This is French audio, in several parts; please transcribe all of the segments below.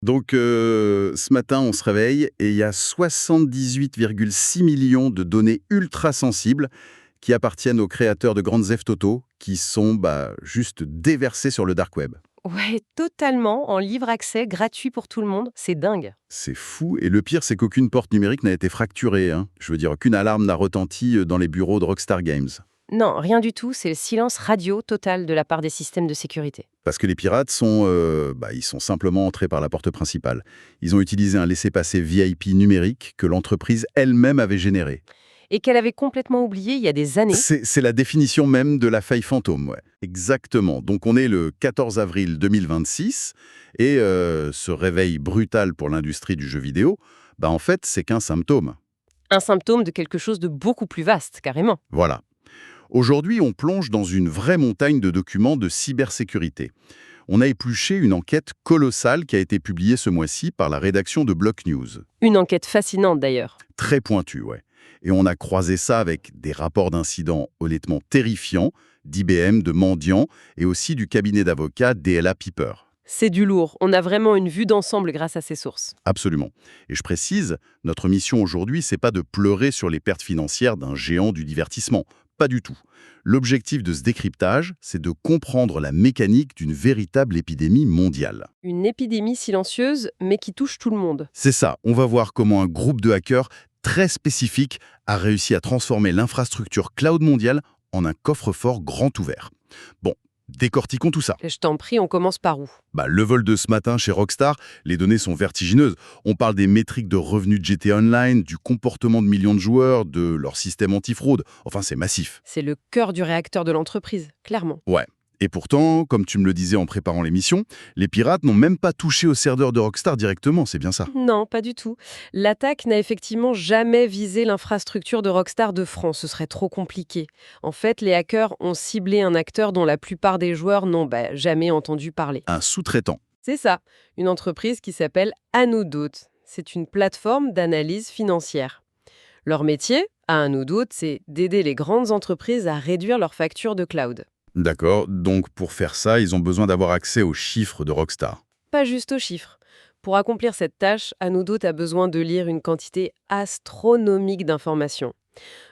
Donc, ce matin, on se réveille et il y a 78,6 millions de données ultra sensibles qui appartiennent aux créateurs de Grand Theft Auto, qui sont juste déversées sur le dark web. Ouais, totalement, en libre accès, gratuit pour tout le monde, c'est dingue. C'est fou, et le pire, c'est qu'aucune porte numérique n'a été fracturée, hein. Je veux dire, aucune alarme n'a retenti dans les bureaux de Rockstar Games. Non, rien du tout, c'est le silence radio total de la part des systèmes de sécurité. Parce que les pirates ils sont simplement entrés par la porte principale. Ils ont utilisé un laissez-passer VIP numérique que l'entreprise elle-même avait généré. Et qu'elle avait complètement oublié il y a des années. C'est la définition même de la faille fantôme, ouais. Exactement. Donc on est le 14 avril 2026 et ce réveil brutal pour l'industrie du jeu vidéo, en fait, c'est qu'un symptôme. Un symptôme de quelque chose de beaucoup plus vaste, carrément. Voilà. Aujourd'hui, on plonge dans une vraie montagne de documents de cybersécurité. On a épluché une enquête colossale qui a été publiée ce mois-ci par la rédaction de Block News. Une enquête fascinante d'ailleurs. Très pointue, ouais. Et on a croisé ça avec des rapports d'incidents honnêtement terrifiants, d'IBM, de mendiants, et aussi du cabinet d'avocats DLA Piper. C'est du lourd, on a vraiment une vue d'ensemble grâce à ces sources. Absolument. Et je précise, notre mission aujourd'hui, c'est pas de pleurer sur les pertes financières d'un géant du divertissement. Pas du tout. L'objectif de ce décryptage, c'est de comprendre la mécanique d'une véritable épidémie mondiale. Une épidémie silencieuse, mais qui touche tout le monde. C'est ça, on va voir comment un groupe de hackers très spécifique a réussi à transformer l'infrastructure cloud mondiale en un coffre-fort grand ouvert. Bon, décortiquons tout ça. Et je t'en prie, on commence par où? Le vol de ce matin chez Rockstar, les données sont vertigineuses. On parle des métriques de revenus de GTA Online, du comportement de millions de joueurs, de leur système antifraude. Enfin, c'est massif. C'est le cœur du réacteur de l'entreprise, clairement. Ouais. Et pourtant, comme tu me le disais en préparant l'émission, les pirates n'ont même pas touché au serveur de Rockstar directement, c'est bien ça. Non, pas du tout. L'attaque n'a effectivement jamais visé l'infrastructure de Rockstar de France, ce serait trop compliqué. En fait, les hackers ont ciblé un acteur dont la plupart des joueurs n'ont jamais entendu parler. Un sous-traitant. C'est ça, une entreprise qui s'appelle Anodot. C'est une plateforme d'analyse financière. Leur métier, à Anodot, c'est d'aider les grandes entreprises à réduire leurs factures de cloud. D'accord, donc pour faire ça, ils ont besoin d'avoir accès aux chiffres de Rockstar. Pas juste aux chiffres. Pour accomplir cette tâche, Anodot a besoin de lire une quantité astronomique d'informations.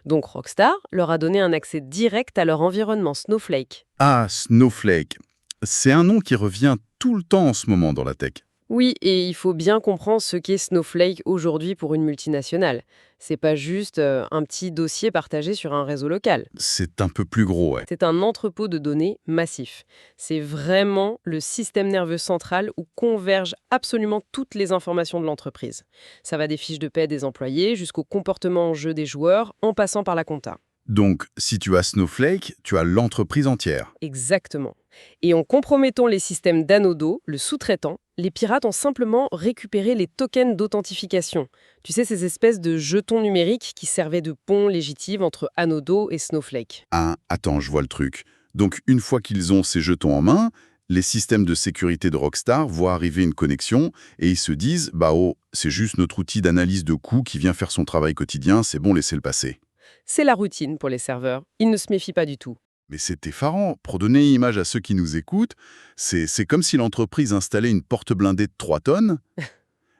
Donc Rockstar leur a donné un accès direct à leur environnement Snowflake. Ah, Snowflake. C'est un nom qui revient tout le temps en ce moment dans la tech. Oui, et il faut bien comprendre ce qu'est Snowflake aujourd'hui pour une multinationale. C'est pas juste un petit dossier partagé sur un réseau local. C'est un peu plus gros, ouais. C'est un entrepôt de données massif. C'est vraiment le système nerveux central où convergent absolument toutes les informations de l'entreprise. Ça va des fiches de paie des employés jusqu'au comportement en jeu des joueurs, en passant par la compta. Donc, si tu as Snowflake, tu as l'entreprise entière. Exactement. Et en compromettant les systèmes d'Anodo, le sous-traitant, les pirates ont simplement récupéré les tokens d'authentification. Tu sais, ces espèces de jetons numériques qui servaient de pont légitime entre Anodo et Snowflake. Ah, attends, je vois le truc. Donc, une fois qu'ils ont ces jetons en main, les systèmes de sécurité de Rockstar voient arriver une connexion et ils se disent « c'est juste notre outil d'analyse de coûts qui vient faire son travail quotidien, c'est bon, laissez-le passer ». C'est la routine pour les serveurs. Ils ne se méfient pas du tout. Mais c'est effarant. Pour donner une image à ceux qui nous écoutent, c'est comme si l'entreprise installait une porte blindée de 3 tonnes,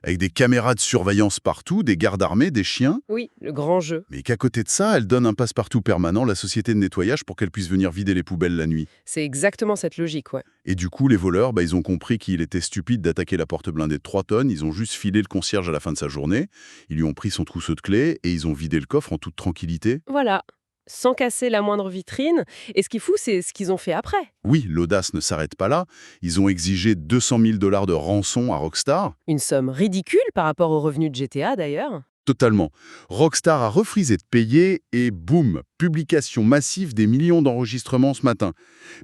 avec des caméras de surveillance partout, des gardes armés, des chiens, Oui, le grand jeu. mais qu'à côté de ça, elle donne un passe-partout permanent à la société de nettoyage pour qu'elle puisse venir vider les poubelles la nuit. C'est exactement cette logique, ouais. Et du coup, les voleurs, ils ont compris qu'il était stupide d'attaquer la porte blindée de 3 tonnes, ils ont juste filé le concierge à la fin de sa journée, ils lui ont pris son trousseau de clés et ils ont vidé le coffre en toute tranquillité. Voilà. Sans casser la moindre vitrine. Et ce qui est fou, c'est ce qu'ils ont fait après. Oui, l'audace ne s'arrête pas là. Ils ont exigé 200 000 $ de rançon à Rockstar. Une somme ridicule par rapport aux revenus de GTA, d'ailleurs. Totalement. Rockstar a refusé de payer et boum, publication massive des millions d'enregistrements ce matin.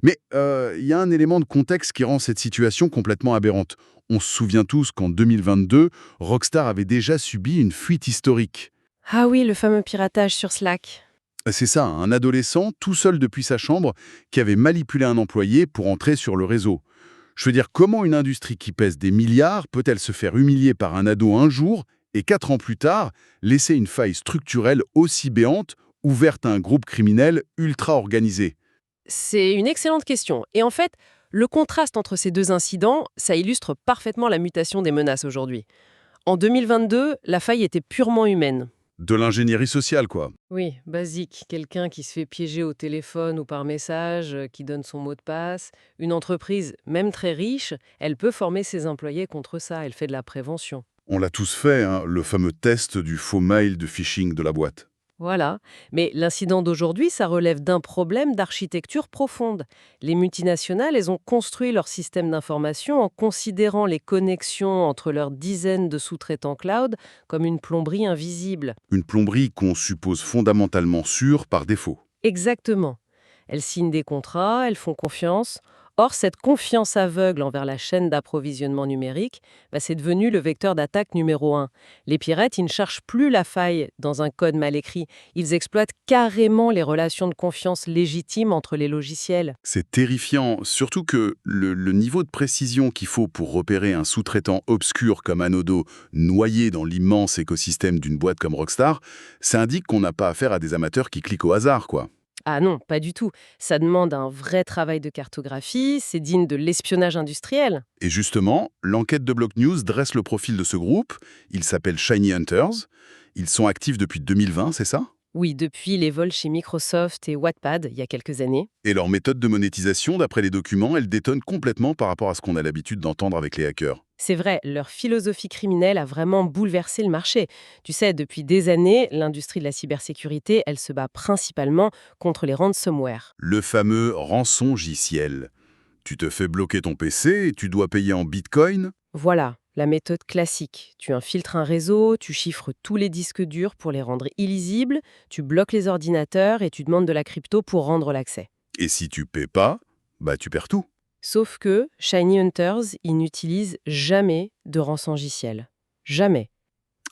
Mais il y a un élément de contexte qui rend cette situation complètement aberrante. On se souvient tous qu'en 2022, Rockstar avait déjà subi une fuite historique. Ah oui, le fameux piratage sur Slack. C'est ça, un adolescent, tout seul depuis sa chambre, qui avait manipulé un employé pour entrer sur le réseau. Je veux dire, comment une industrie qui pèse des milliards peut-elle se faire humilier par un ado un jour et 4 ans plus tard, laisser une faille structurelle aussi béante, ouverte à un groupe criminel ultra organisé? C'est une excellente question. Et en fait, Le contraste entre ces deux incidents, ça illustre parfaitement la mutation des menaces aujourd'hui. En 2022, la faille était purement humaine. De l'ingénierie sociale, quoi. Oui, basique. Quelqu'un qui se fait piéger au téléphone ou par message, qui donne son mot de passe. Une entreprise, même très riche, elle peut former ses employés contre ça. Elle fait de la prévention. On l'a tous fait, hein, le fameux test du faux mail de phishing de la boîte. Voilà. Mais l'incident d'aujourd'hui, ça relève d'un problème d'architecture profonde. Les multinationales, elles ont construit leur système d'information en considérant les connexions entre leurs dizaines de sous-traitants cloud comme une plomberie invisible. Une plomberie qu'on suppose fondamentalement sûre par défaut. Exactement. Elles signent des contrats, elles font confiance. Or, cette confiance aveugle envers la chaîne d'approvisionnement numérique, c'est devenu le vecteur d'attaque numéro un. Les pirates, ils ne cherchent plus la faille dans un code mal écrit. Ils exploitent carrément les relations de confiance légitimes entre les logiciels. C'est terrifiant, surtout que le niveau de précision qu'il faut pour repérer un sous-traitant obscur comme Anodo noyé dans l'immense écosystème d'une boîte comme Rockstar, ça indique qu'on n'a pas affaire à des amateurs qui cliquent au hasard, quoi. Ah non, pas du tout. Ça demande un vrai travail de cartographie, c'est digne de l'espionnage industriel. Et justement, l'enquête de Block News dresse le profil de ce groupe. Il s'appelle Shiny Hunters. Ils sont actifs depuis 2020, c'est ça? Oui, depuis les vols chez Microsoft et Wattpad, il y a quelques années. Et leur méthode de monétisation, d'après les documents, elle détonne complètement par rapport à ce qu'on a l'habitude d'entendre avec les hackers. C'est vrai, leur philosophie criminelle a vraiment bouleversé le marché. Tu sais, depuis des années, l'industrie de la cybersécurité, elle se bat principalement contre les ransomware. Le fameux rançongiciel. Tu te fais bloquer ton PC et tu dois payer en bitcoin. Voilà, la méthode classique. Tu infiltres un réseau, tu chiffres tous les disques durs pour les rendre illisibles, tu bloques les ordinateurs et tu demandes de la crypto pour rendre l'accès. Et si tu paies pas, bah tu perds tout. Sauf que Shiny Hunters, ils n'utilisent jamais de rançongiciel. Jamais.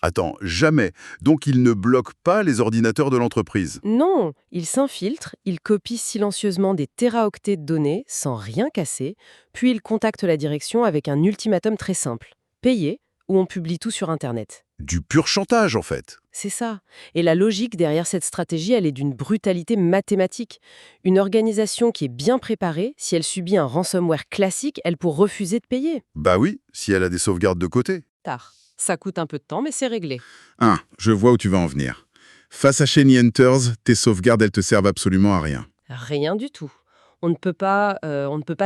Attends, jamais. Donc ils ne bloquent pas les ordinateurs de l'entreprise. Non, ils s'infiltrent, ils copient silencieusement des téraoctets de données sans rien casser, puis ils contactent la direction avec un ultimatum très simple. Payer ou on publie tout sur Internet. Du pur chantage, en fait. C'est ça. Et la logique derrière cette stratégie, elle est d'une brutalité mathématique. Une organisation qui est bien préparée, si elle subit un ransomware classique, elle peut refuser de payer. Bah oui, si elle a des sauvegardes de côté. Tard. Ça coûte un peu de temps, mais c'est réglé. Je vois où tu vas en venir. Face à Shiny Hunters, tes sauvegardes, elles te servent absolument à rien. Rien du tout. On ne peut pas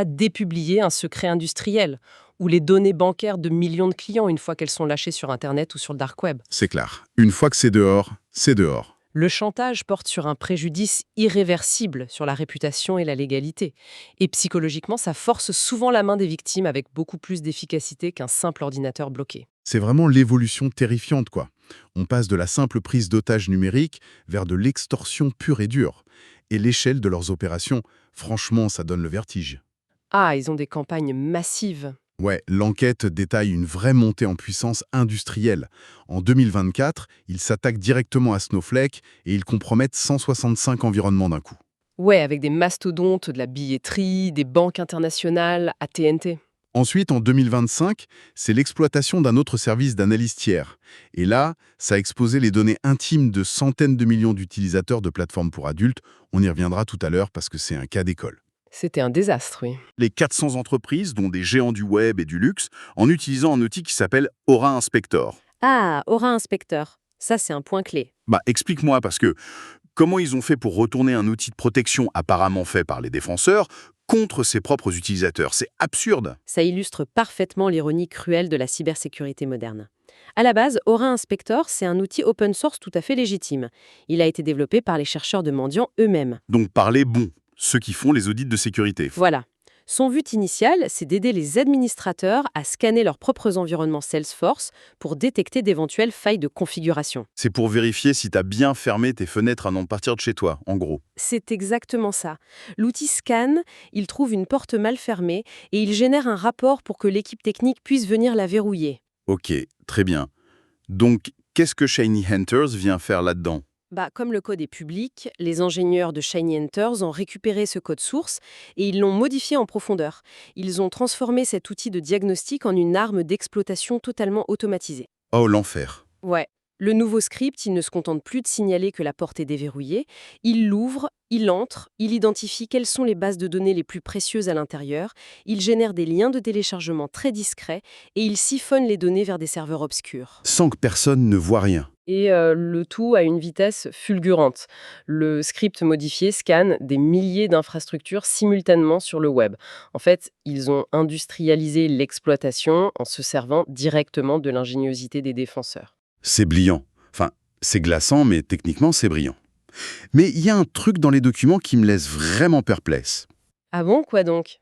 dépublier un secret industriel ou les données bancaires de millions de clients une fois qu'elles sont lâchées sur Internet ou sur le dark web. C'est clair. Une fois que c'est dehors, c'est dehors. Le chantage porte sur un préjudice irréversible sur la réputation et la légalité. Et psychologiquement, ça force souvent la main des victimes avec beaucoup plus d'efficacité qu'un simple ordinateur bloqué. C'est vraiment l'évolution terrifiante, quoi. On passe de la simple prise d'otages numériques vers de l'extorsion pure et dure. Et l'échelle de leurs opérations, franchement, ça donne le vertige. Ah, ils ont des campagnes massives. Ouais, l'enquête détaille une vraie montée en puissance industrielle. En 2024, ils s'attaquent directement à Snowflake et ils compromettent 165 environnements d'un coup. Ouais, avec des mastodontes, de la billetterie, des banques internationales, AT&T. Ensuite, en 2025, c'est l'exploitation d'un autre service d'analyse tiers. Et là, ça a exposé les données intimes de centaines de millions d'utilisateurs de plateformes pour adultes. On y reviendra tout à l'heure parce que c'est un cas d'école. C'était un désastre, oui. Les 400 entreprises, dont des géants du web et du luxe, en utilisant un outil qui s'appelle Aura Inspector. Ah, Aura Inspector. Ça, c'est un point clé. Explique-moi, parce que comment ils ont fait pour retourner un outil de protection apparemment fait par les défenseurs contre ses propres utilisateurs? C'est absurde. Ça illustre parfaitement l'ironie cruelle de la cybersécurité moderne. À la base, Aura Inspector, c'est un outil open source tout à fait légitime. Il a été développé par les chercheurs de Mandiant eux-mêmes. Donc par les bons, ceux qui font les audits de sécurité. Voilà. Son but initial, c'est d'aider les administrateurs à scanner leurs propres environnements Salesforce pour détecter d'éventuelles failles de configuration. C'est pour vérifier si tu as bien fermé tes fenêtres avant de partir de chez toi, en gros. C'est exactement ça. L'outil scanne, il trouve une porte mal fermée et il génère un rapport pour que l'équipe technique puisse venir la verrouiller. Ok, très bien. Donc, qu'est-ce que Shiny Hunters vient faire là-dedans? Comme le code est public, les ingénieurs de Shiny Hunters ont récupéré ce code source et ils l'ont modifié en profondeur. Ils ont transformé cet outil de diagnostic en une arme d'exploitation totalement automatisée. Oh, l'enfer. Ouais. Le nouveau script, il ne se contente plus de signaler que la porte est déverrouillée. Il l'ouvre, il entre, il identifie quelles sont les bases de données les plus précieuses à l'intérieur, il génère des liens de téléchargement très discrets et il siphonne les données vers des serveurs obscurs. Sans que personne ne voit rien. Et le tout à une vitesse fulgurante. Le script modifié scanne des milliers d'infrastructures simultanément sur le web. En fait, ils ont industrialisé l'exploitation en se servant directement de l'ingéniosité des défenseurs. C'est brillant. Enfin, c'est glaçant, mais techniquement, c'est brillant. Mais il y a un truc dans les documents qui me laisse vraiment perplexe. Ah bon, quoi donc?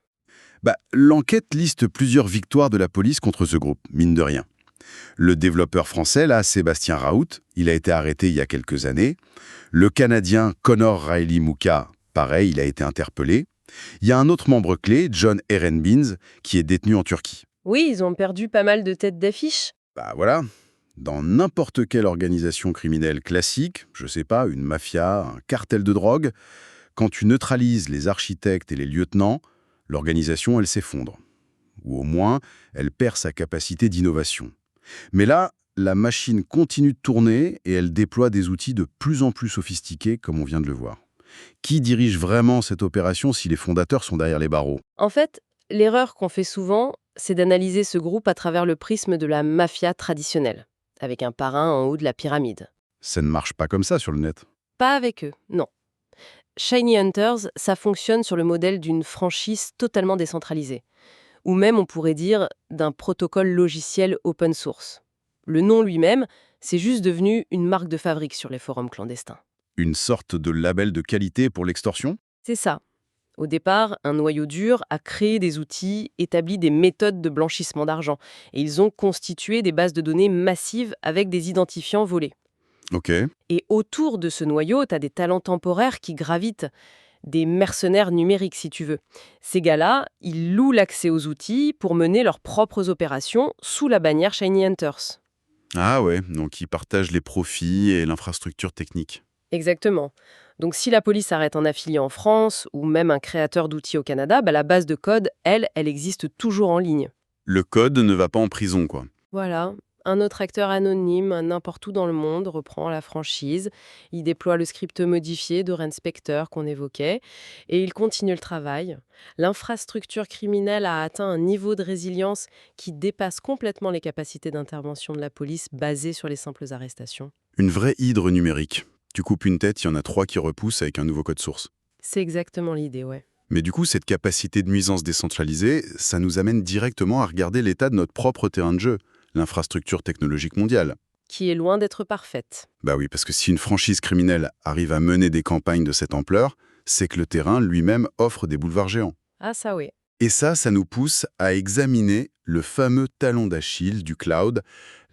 L'enquête liste plusieurs victoires de la police contre ce groupe, mine de rien. Le développeur français, là, Sébastien Raoult, il a été arrêté il y a quelques années. Le Canadien Connor Riley Muka, pareil, il a été interpellé. Il y a un autre membre clé, John Erenbins, qui est détenu en Turquie. Oui, ils ont perdu pas mal de têtes d'affiche. Voilà, dans n'importe quelle organisation criminelle classique, je sais pas, une mafia, un cartel de drogue, quand tu neutralises les architectes et les lieutenants, l'organisation, elle s'effondre. Ou au moins, elle perd sa capacité d'innovation. Mais là, la machine continue de tourner et elle déploie des outils de plus en plus sophistiqués, comme on vient de le voir. Qui dirige vraiment cette opération si les fondateurs sont derrière les barreaux? En fait, l'erreur qu'on fait souvent, c'est d'analyser ce groupe à travers le prisme de la mafia traditionnelle, avec un parrain en haut de la pyramide. Ça ne marche pas comme ça sur le net. Pas avec eux, non. Shiny Hunters, ça fonctionne sur le modèle d'une franchise totalement décentralisée. Ou même, on pourrait dire, d'un protocole logiciel open source. Le nom lui-même, c'est juste devenu une marque de fabrique sur les forums clandestins. Une sorte de label de qualité pour l'extorsion? C'est ça. Au départ, un noyau dur a créé des outils, établi des méthodes de blanchissement d'argent, et ils ont constitué des bases de données massives avec des identifiants volés. Ok. Et autour de ce noyau, tu as des talents temporaires qui gravitent, des mercenaires numériques si tu veux. Ces gars-là, ils louent l'accès aux outils pour mener leurs propres opérations sous la bannière Shiny Hunters. Ah ouais, donc ils partagent les profits et l'infrastructure technique. Exactement. Donc si la police arrête un affilié en France ou même un créateur d'outils au Canada, la base de code, elle existe toujours en ligne. Le code ne va pas en prison, quoi. Voilà. Un autre acteur anonyme, n'importe où dans le monde, reprend la franchise. Il déploie le script modifié de Ren Spector qu'on évoquait et il continue le travail. L'infrastructure criminelle a atteint un niveau de résilience qui dépasse complètement les capacités d'intervention de la police basées sur les simples arrestations. Une vraie hydre numérique. Tu coupes une tête, il y en a 3 qui repoussent avec un nouveau code source. C'est exactement l'idée, ouais. Mais du coup, cette capacité de nuisance décentralisée, ça nous amène directement à regarder l'état de notre propre terrain de jeu, l'infrastructure technologique mondiale. Qui est loin d'être parfaite. Bah oui, parce que si une franchise criminelle arrive à mener des campagnes de cette ampleur, c'est que le terrain lui-même offre des boulevards géants. Ah ça oui. Et ça nous pousse à examiner le fameux talon d'Achille du cloud,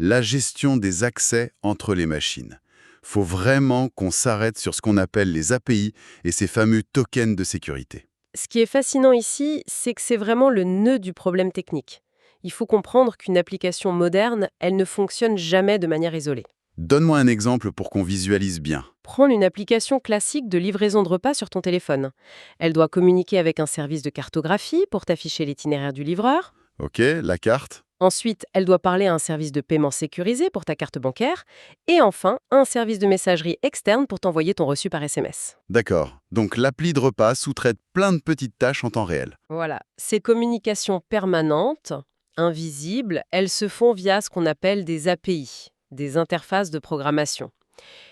la gestion des accès entre les machines. Faut vraiment qu'on s'arrête sur ce qu'on appelle les API et ces fameux tokens de sécurité. Ce qui est fascinant ici, c'est que c'est vraiment le nœud du problème technique. Il faut comprendre qu'une application moderne, elle ne fonctionne jamais de manière isolée. Donne-moi un exemple pour qu'on visualise bien. Prendre une application classique de livraison de repas sur ton téléphone. Elle doit communiquer avec un service de cartographie pour t'afficher l'itinéraire du livreur. Ok, la carte. Ensuite, elle doit parler à un service de paiement sécurisé pour ta carte bancaire. Et enfin, un service de messagerie externe pour t'envoyer ton reçu par SMS. D'accord. Donc l'appli de repas sous-traite plein de petites tâches en temps réel. Voilà. Ces communications permanentes, invisibles, elles se font via ce qu'on appelle des API, des interfaces de programmation.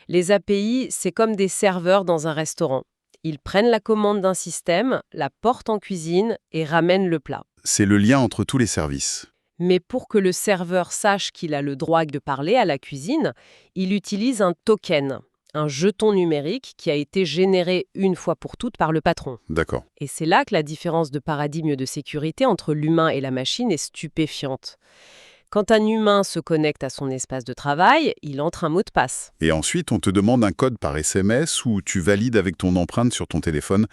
Les API, c'est comme des serveurs dans un restaurant. Ils prennent la commande d'un système, la portent en cuisine et ramènent le plat. C'est le lien entre tous les services. Mais pour que le serveur sache qu'il a le droit de parler à la cuisine, il utilise un token, un jeton numérique qui a été généré une fois pour toutes par le patron. D'accord. Et c'est là que la différence de paradigme de sécurité entre l'humain et la machine est stupéfiante. Quand un humain se connecte à son espace de travail, il entre un mot de passe. Et ensuite, on te demande un code par SMS ou tu valides avec ton empreinte sur ton téléphone,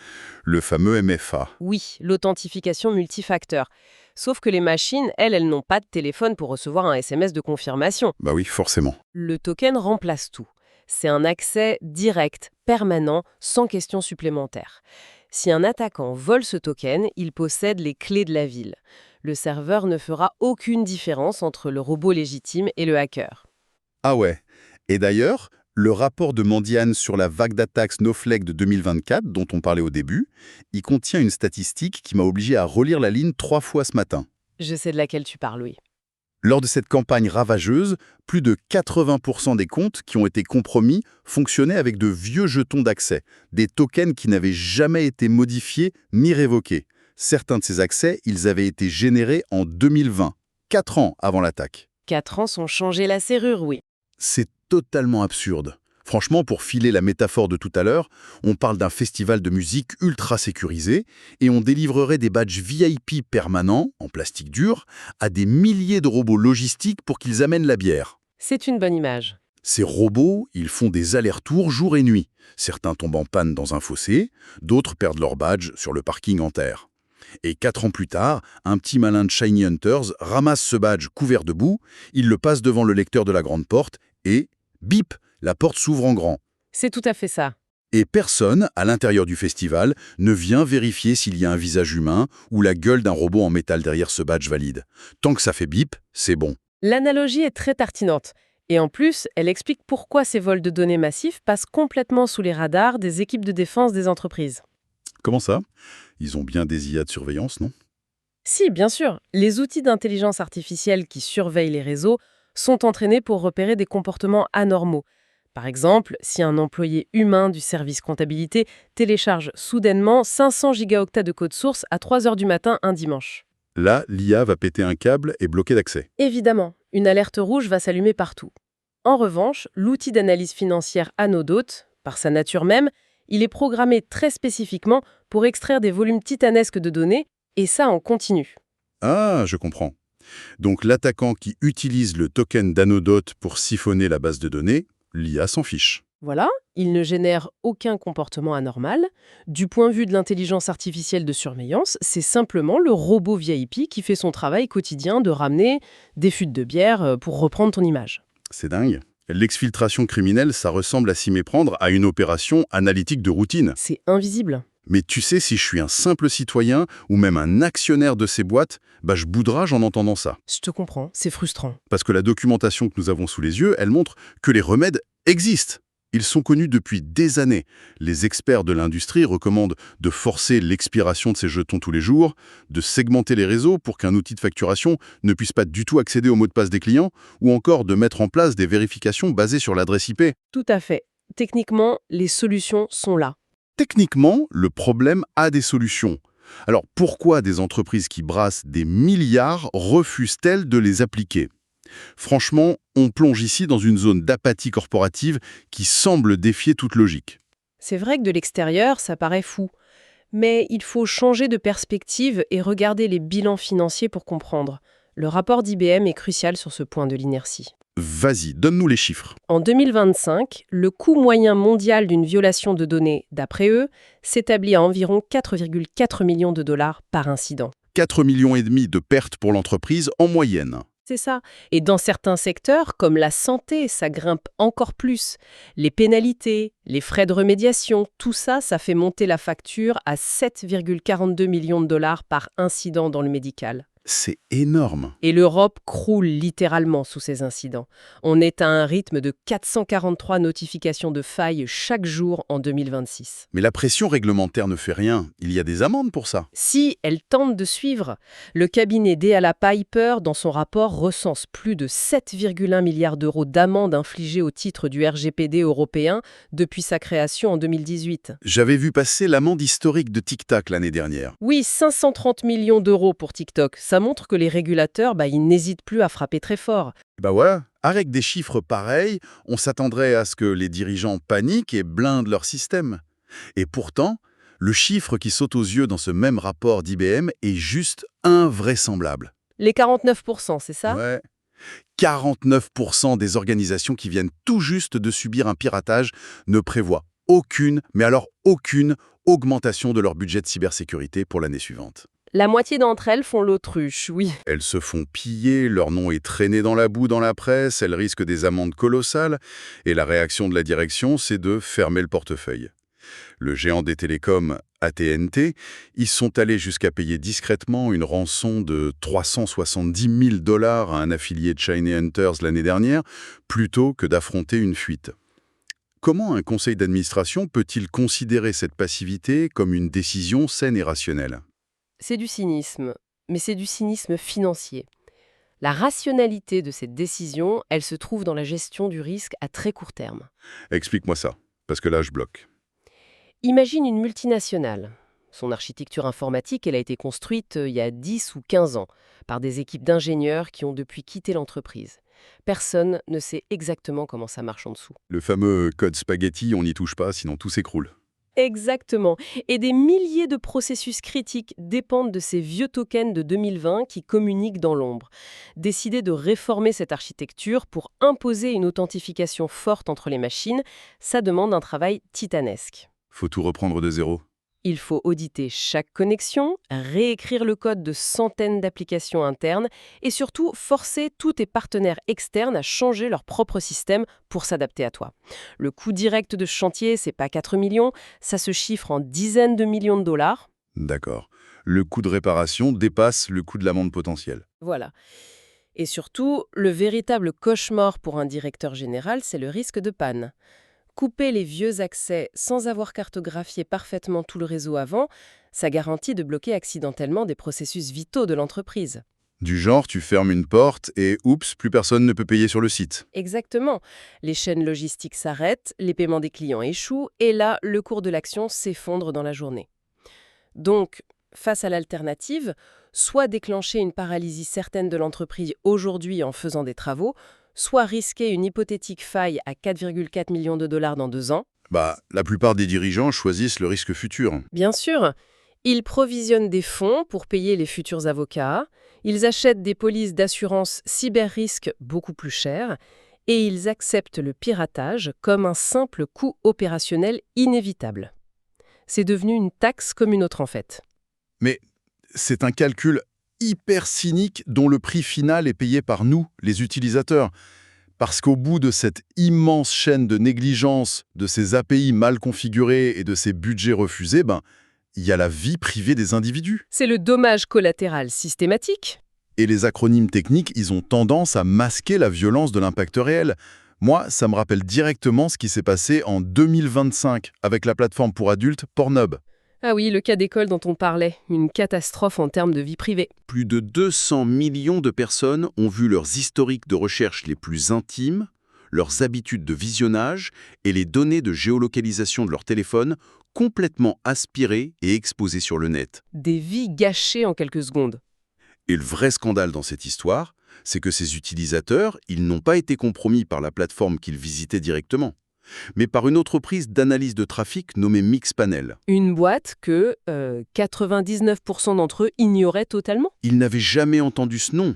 le fameux MFA. Oui, l'authentification multifacteur. Sauf que les machines, elles n'ont pas de téléphone pour recevoir un SMS de confirmation. Bah oui, forcément. Le token remplace tout. C'est un accès direct, permanent, sans question supplémentaire. Si un attaquant vole ce token, il possède les clés de la ville. Le serveur ne fera aucune différence entre le robot légitime et le hacker. Ah ouais. Et d'ailleurs, le rapport de Mandiant sur la vague d'attaques Snowflake de 2024, dont on parlait au début, il contient une statistique qui m'a obligé à relire la ligne 3 fois ce matin. Je sais de laquelle tu parles, oui. Lors de cette campagne ravageuse, plus de 80% des comptes qui ont été compromis fonctionnaient avec de vieux jetons d'accès, des tokens qui n'avaient jamais été modifiés ni révoqués. Certains de ces accès, ils avaient été générés en 2020, 4 ans avant l'attaque. 4 ans sont changés la serrure, oui. C'est totalement absurde. Franchement, pour filer la métaphore de tout à l'heure, on parle d'un festival de musique ultra sécurisé et on délivrerait des badges VIP permanents, en plastique dur, à des milliers de robots logistiques pour qu'ils amènent la bière. C'est une bonne image. Ces robots, ils font des allers-retours jour et nuit. Certains tombent en panne dans un fossé, d'autres perdent leur badge sur le parking en terre. Et 4 ans plus tard, un petit malin de Shiny Hunters ramasse ce badge couvert de boue, il le passe devant le lecteur de la grande porte et, bip, la porte s'ouvre en grand. C'est tout à fait ça. Et personne, à l'intérieur du festival, ne vient vérifier s'il y a un visage humain ou la gueule d'un robot en métal derrière ce badge valide. Tant que ça fait bip, c'est bon. L'analogie est très pertinente. Et en plus, elle explique pourquoi ces vols de données massifs passent complètement sous les radars des équipes de défense des entreprises. Comment ça? Ils ont bien des IA de surveillance, non? Si, bien sûr, les outils d'intelligence artificielle qui surveillent les réseaux sont entraînés pour repérer des comportements anormaux. Par exemple, si un employé humain du service comptabilité télécharge soudainement 500 gigaoctets de code source à 3 heures du matin un dimanche. Là, l'IA va péter un câble et bloquer l'accès. Évidemment, une alerte rouge va s'allumer partout. En revanche, l'outil d'analyse financière Anodote, par sa nature même, il est programmé très spécifiquement pour extraire des volumes titanesques de données, et ça en continu. Ah, je comprends. Donc l'attaquant qui utilise le token d'Anodote pour siphonner la base de données, l'IA s'en fiche. Voilà, il ne génère aucun comportement anormal. Du point de vue de l'intelligence artificielle de surveillance, c'est simplement le robot VIP qui fait son travail quotidien de ramener des fuites de bière, pour reprendre ton image. C'est dingue. L'exfiltration criminelle, ça ressemble à s'y méprendre à une opération analytique de routine. C'est invisible. Mais tu sais, si je suis un simple citoyen ou même un actionnaire de ces boîtes, je boudrage en entendant ça. Je te comprends, c'est frustrant. Parce que la documentation que nous avons sous les yeux, elle montre que les remèdes existent. Ils sont connus depuis des années. Les experts de l'industrie recommandent de forcer l'expiration de ces jetons tous les jours, de segmenter les réseaux pour qu'un outil de facturation ne puisse pas du tout accéder au mot de passe des clients, ou encore de mettre en place des vérifications basées sur l'adresse IP. Tout à fait. Techniquement, les solutions sont là. Techniquement, le problème a des solutions. Alors pourquoi des entreprises qui brassent des milliards refusent-elles de les appliquer? Franchement, on plonge ici dans une zone d'apathie corporative qui semble défier toute logique. C'est vrai que de l'extérieur, ça paraît fou. Mais il faut changer de perspective et regarder les bilans financiers pour comprendre. Le rapport d'IBM est crucial sur ce point de l'inertie. Vas-y, donne-nous les chiffres. En 2025, le coût moyen mondial d'une violation de données, d'après eux, s'établit à environ 4,4 millions de dollars par incident. 4,5 millions de pertes pour l'entreprise en moyenne. C'est ça. Et dans certains secteurs, comme la santé, ça grimpe encore plus. Les pénalités, les frais de remédiation, tout ça, ça fait monter la facture à 7,42 millions de dollars par incident dans le médical. C'est énorme. Et l'Europe croule littéralement sous ces incidents. On est à un rythme de 443 notifications de failles chaque jour en 2026. Mais la pression réglementaire ne fait rien. Il y a des amendes pour ça. Si elle tente de suivre, le cabinet D.A. Piper, dans son rapport, recense plus de 7,1 milliards d'euros d'amendes infligées au titre du RGPD européen depuis sa création en 2018. J'avais vu passer l'amende historique de TikTok l'année dernière. Oui, 530 millions d'euros pour TikTok. Ça montre que les régulateurs, ils n'hésitent plus à frapper très fort. Voilà, avec des chiffres pareils, on s'attendrait à ce que les dirigeants paniquent et blindent leur système. Et pourtant, le chiffre qui saute aux yeux dans ce même rapport d'IBM est juste invraisemblable. Les 49%, c'est ça? Ouais. 49% des organisations qui viennent tout juste de subir un piratage ne prévoient aucune, mais alors aucune, augmentation de leur budget de cybersécurité pour l'année suivante. La moitié d'entre elles font l'autruche, oui. Elles se font piller, leur nom est traîné dans la boue dans la presse, elles risquent des amendes colossales, et la réaction de la direction, c'est de fermer le portefeuille. le géant des télécoms AT&T, ils sont allés jusqu'à payer discrètement une rançon de 370 000 dollars à un affilié de Shiny Hunters l'année dernière, plutôt que d'affronter une fuite. Comment un conseil d'administration peut-il considérer cette passivité comme une décision saine et rationnelle? C'est du cynisme, mais c'est du cynisme financier. La rationalité de cette décision, elle se trouve dans la gestion du risque à très court terme. Explique-moi ça, parce que là, je bloque. Imagine une multinationale. Son architecture informatique, elle a été construite il y a 10 ou 15 ans par des équipes d'ingénieurs qui ont depuis quitté l'entreprise. Personne ne sait exactement comment ça marche en dessous. Le fameux code spaghetti, on n'y touche pas, sinon tout s'écroule. Exactement. Et des milliers de processus critiques dépendent de ces vieux tokens de 2020 qui communiquent dans l'ombre. Décider de réformer cette architecture pour imposer une authentification forte entre les machines, ça demande un travail titanesque. Faut tout reprendre de zéro. Il faut auditer chaque connexion, réécrire le code de centaines d'applications internes et surtout forcer tous tes partenaires externes à changer leur propre système pour s'adapter à toi. Le coût direct de ce chantier, c'est pas 4 millions, ça se chiffre en dizaines de millions de dollars. D'accord. Le coût de réparation dépasse le coût de l'amende potentielle. Voilà. Et surtout, le véritable cauchemar pour un directeur général, c'est le risque de panne. Couper les vieux accès sans avoir cartographié parfaitement tout le réseau avant, ça garantit de bloquer accidentellement des processus vitaux de l'entreprise. Du genre, tu fermes une porte et oups, plus personne ne peut payer sur le site. Exactement. Les chaînes logistiques s'arrêtent, les paiements des clients échouent, et là, le cours de l'action s'effondre dans la journée. Donc, face à l'alternative, soit déclencher une paralysie certaine de l'entreprise aujourd'hui en faisant des travaux, soit risquer une hypothétique faille à 4,4 millions de dollars dans 2 ans. La plupart des dirigeants choisissent le risque futur. Bien sûr, ils provisionnent des fonds pour payer les futurs avocats, ils achètent des polices d'assurance cyber-risque beaucoup plus chères, et ils acceptent le piratage comme un simple coût opérationnel inévitable. C'est devenu une taxe comme une autre en fait. Mais c'est un calcul hyper cynique dont le prix final est payé par nous, les utilisateurs. Parce qu'au bout de cette immense chaîne de négligence, de ces API mal configurés et de ces budgets refusés, il y a la vie privée des individus. C'est le dommage collatéral systématique. Et les acronymes techniques, ils ont tendance à masquer la violence de l'impact réel. Moi, ça me rappelle directement ce qui s'est passé en 2025 avec la plateforme pour adultes Pornhub. Ah oui, le cas d'école dont on parlait, une catastrophe en termes de vie privée. Plus de 200 millions de personnes ont vu leurs historiques de recherche les plus intimes, leurs habitudes de visionnage et les données de géolocalisation de leur téléphone complètement aspirées et exposées sur le net. Des vies gâchées en quelques secondes. Et le vrai scandale dans cette histoire, c'est que ces utilisateurs, ils n'ont pas été compromis par la plateforme qu'ils visitaient directement, mais par une entreprise d'analyse de trafic nommée Mixpanel. Une boîte que 99% d'entre eux ignoraient totalement. Ils n'avaient jamais entendu ce nom.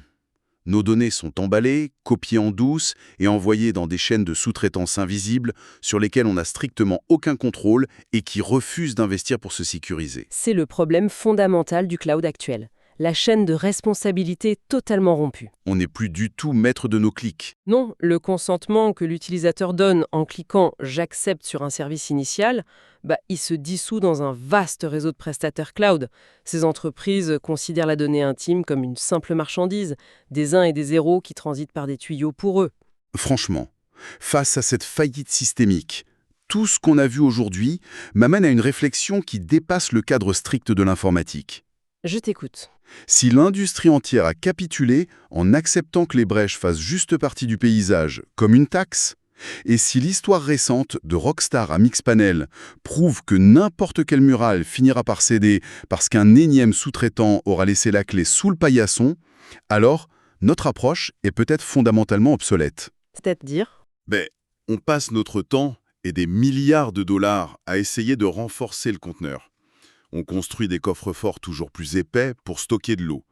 Nos données sont emballées, copiées en douce et envoyées dans des chaînes de sous-traitance invisibles sur lesquelles on n'a strictement aucun contrôle et qui refusent d'investir pour se sécuriser. C'est le problème fondamental du cloud actuel. La chaîne de responsabilité totalement rompue. On n'est plus du tout maître de nos clics. Non, le consentement que l'utilisateur donne en cliquant « J'accepte » sur un service initial, il se dissout dans un vaste réseau de prestataires cloud. Ces entreprises considèrent la donnée intime comme une simple marchandise, des 1 et des 0 qui transitent par des tuyaux pour eux. Franchement, face à cette faillite systémique, tout ce qu'on a vu aujourd'hui m'amène à une réflexion qui dépasse le cadre strict de l'informatique. Je t'écoute. Si l'industrie entière a capitulé en acceptant que les brèches fassent juste partie du paysage, comme une taxe, et si l'histoire récente de Rockstar à Mixpanel prouve que n'importe quelle murale finira par céder parce qu'un énième sous-traitant aura laissé la clé sous le paillasson, alors notre approche est peut-être fondamentalement obsolète. C'est-à-dire ? On passe notre temps et des milliards de dollars à essayer de renforcer le conteneur. On construit des coffres-forts toujours plus épais pour stocker de l'eau.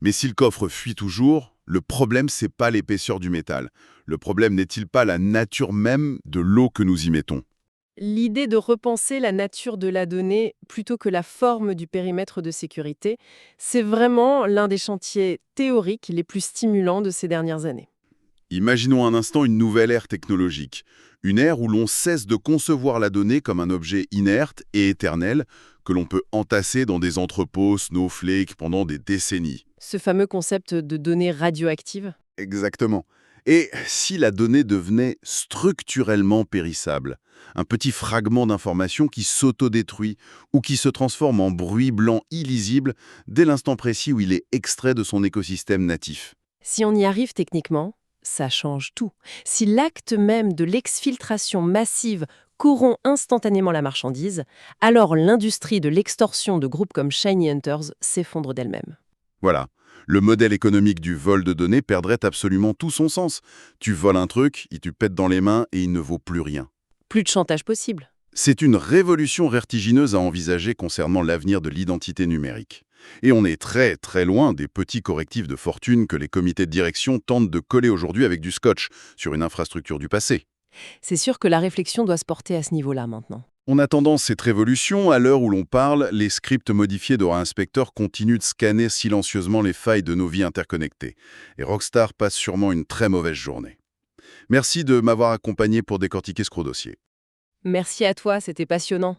Mais si le coffre fuit toujours, le problème, c'est pas l'épaisseur du métal. Le problème n'est-il pas la nature même de l'eau que nous y mettons? L'idée de repenser la nature de la donnée plutôt que la forme du périmètre de sécurité, c'est vraiment l'un des chantiers théoriques les plus stimulants de ces dernières années. Imaginons un instant une nouvelle ère technologique. Une ère où l'on cesse de concevoir la donnée comme un objet inerte et éternel que l'on peut entasser dans des entrepôts Snowflake pendant des décennies. Ce fameux concept de données radioactives. Exactement. Et si la donnée devenait structurellement périssable, un petit fragment d'information qui s'autodétruit ou qui se transforme en bruit blanc illisible dès l'instant précis où il est extrait de son écosystème natif. Si on y arrive techniquement, ça change tout. Si l'acte même de l'exfiltration massive corrompt instantanément la marchandise, alors l'industrie de l'extorsion de groupes comme Shiny Hunters s'effondre d'elle-même. Voilà. Le modèle économique du vol de données perdrait absolument tout son sens. Tu voles un truc, il te pète dans les mains et il ne vaut plus rien. Plus de chantage possible. C'est une révolution vertigineuse à envisager concernant l'avenir de l'identité numérique. Et on est très très loin des petits correctifs de fortune que les comités de direction tentent de coller aujourd'hui avec du scotch sur une infrastructure du passé. C'est sûr que la réflexion doit se porter à ce niveau-là maintenant. En attendant cette révolution, à l'heure où l'on parle, les scripts modifiés d'Aura Inspector continuent de scanner silencieusement les failles de nos vies interconnectées. Et Rockstar passe sûrement une très mauvaise journée. Merci de m'avoir accompagné pour décortiquer ce gros dossier. Merci à toi, c'était passionnant.